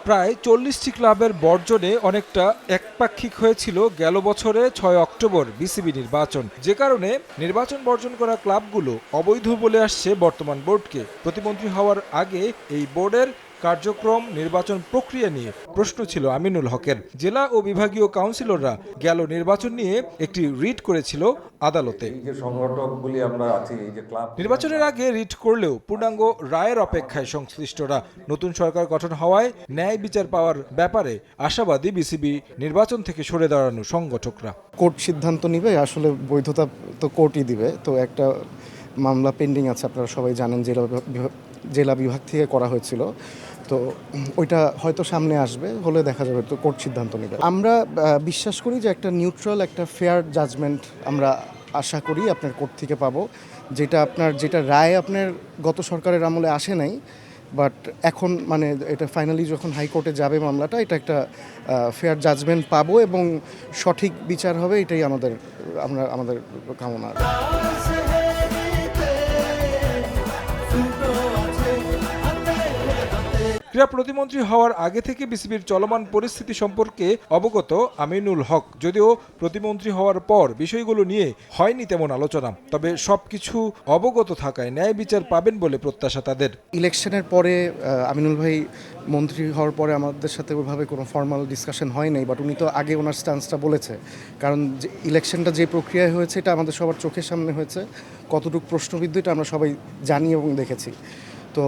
প্রায় 40টি ক্লাবের বর্জনে অনেকটা একপাক্ষিক হয়েছিল গেল বছরে ৬ অক্টোবর বিসিবি নির্বাচন, যে কারণে নির্বাচন বর্জন করা ক্লাবগুলো অবৈধ বলে আসছে বর্তমান বোর্ডকে। প্রতিমন্ত্রী হওয়ার আগে এই বোর্ডের কার্যক্রম নির্বাচন প্রক্রিয়া নিয়ে প্রশ্ন ছিল আমিনুল হকের। জেলা ও বিভাগীয় কাউন্সিলররা গেল নির্বাচন নিয়ে একটি রিট করেছিল আদালতে। নির্বাচনের আগে রিট করলেও পূর্ণাঙ্গ রায়ের অপেক্ষায় সংশ্লিষ্টরা। নতুন সরকার গঠন হওয়ায় ন্যায় বিচার পাওয়ার ব্যাপারে আশাবাদী বিসিবি নির্বাচন থেকে সরে দাঁড়ানো সংগঠকরা। কোর্ট সিদ্ধান্ত নিবে, আসলে বৈধতা তো কোর্টই দিবে। তো একটা মামলা পেন্ডিং আছে, আপনারা সবাই জানেন, জেলা বিভাগ থেকে করা হয়েছিল। তো ওইটা হয়তো সামনে আসবে, হলে দেখা যাবে, তো কোর্ট সিদ্ধান্ত নেবে। আমরা বিশ্বাস করি যে একটা নিউট্রাল, একটা ফেয়ার জাজমেন্ট আমরা আশা করি আপনার কোর্ট থেকে পাবো, যেটা রায় আপনার গত সরকারের আমলে আসে নাই, বাট এখন মানে এটা ফাইনালি যখন হাইকোর্টে যাবে মামলাটা, এটা একটা ফেয়ার জাজমেন্ট পাবো এবং সঠিক বিচার হবে, এটাই আমাদের কামনা। ক্রীড়া প্রতিমন্ত্রী হওয়ার আগে থেকে বিসিবির চলমান পরিস্থিতি সম্পর্কে অবগত আমিনুল হক। যদিও প্রতিমন্ত্রী হওয়ার পর বিষয়গুলো নিয়ে হয়নি তেমন আলোচনা, তবে সবকিছু অবগত থাকায় ন্যায় বিচার পাবেন বলে প্রত্যাশা তাদের। ইলেকশনের পরে আমিনুল ভাই মন্ত্রী হওয়ার পরে আমাদের সাথে ওইভাবে কোনো ফর্মাল ডিসকাশন হয় নাই, বাট উনি তো আগে ওনার স্ট্যান্সটা বলেছে। কারণ ইলেকশনটা যে প্রক্রিয়ায় হয়েছে, এটা আমাদের সবার চোখের সামনে হয়েছে। কতটুকু প্রশ্নবিদ্ধ এটা আমরা সবাই জানি এবং দেখেছি। তো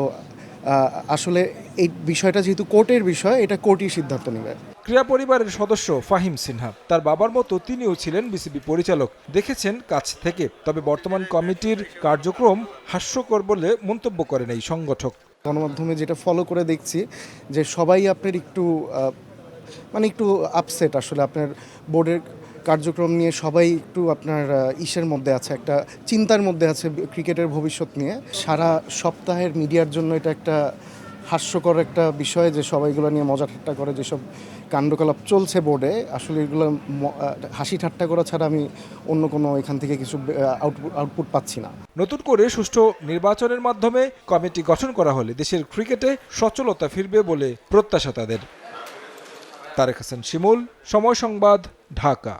আসলে এই বিষয়টা যেহেতু কোর্টের বিষয়, এটা কোর্টই সিদ্ধান্ত নেবে। ক্রীড়া পরিবারের সদস্য ফাহিম সিনহা, তার বাবার মতো তিনিও ছিলেন বিসিবি পরিচালক, দেখেছেন কাছ থেকে। তবে বর্তমান কমিটির কার্যক্রম হাস্যকর বলে মন্তব্য করেন এই সংগঠক। গণমাধ্যমে যেটা ফলো করে দেখছি যে সবাই আপনার একটু আপসেট, আসলে আপনার বোর্ডের কার্যক্রম নিয়ে সবাই একটু আপনার ইসের মধ্যে আছে, একটা চিন্তার মধ্যে আছে ক্রিকেটের ভবিষ্যৎ নিয়ে। সারা সপ্তাহের মিডিয়ার জন্য এটা একটা হাস্যকর একটা বিষয় যে সবাইগুলো নিয়ে মজা ঠাট্টা করে, যেসব কাণ্ডকলাপ চলছে বোর্ডে, আসলে এগুলো হাসি ঠাট্টা করা ছাড়া আমি অন্য কোনো এখান থেকে কিছু আউটপুট পাচ্ছি না। নতুন করে সুষ্ঠু নির্বাচনের মাধ্যমে কমিটি গঠন করা হলে দেশের ক্রিকেটে সচলতা ফিরবে বলে প্রত্যাশা তাদের। তারেক হাসান শিমুল, সময় সংবাদ, ঢাকা।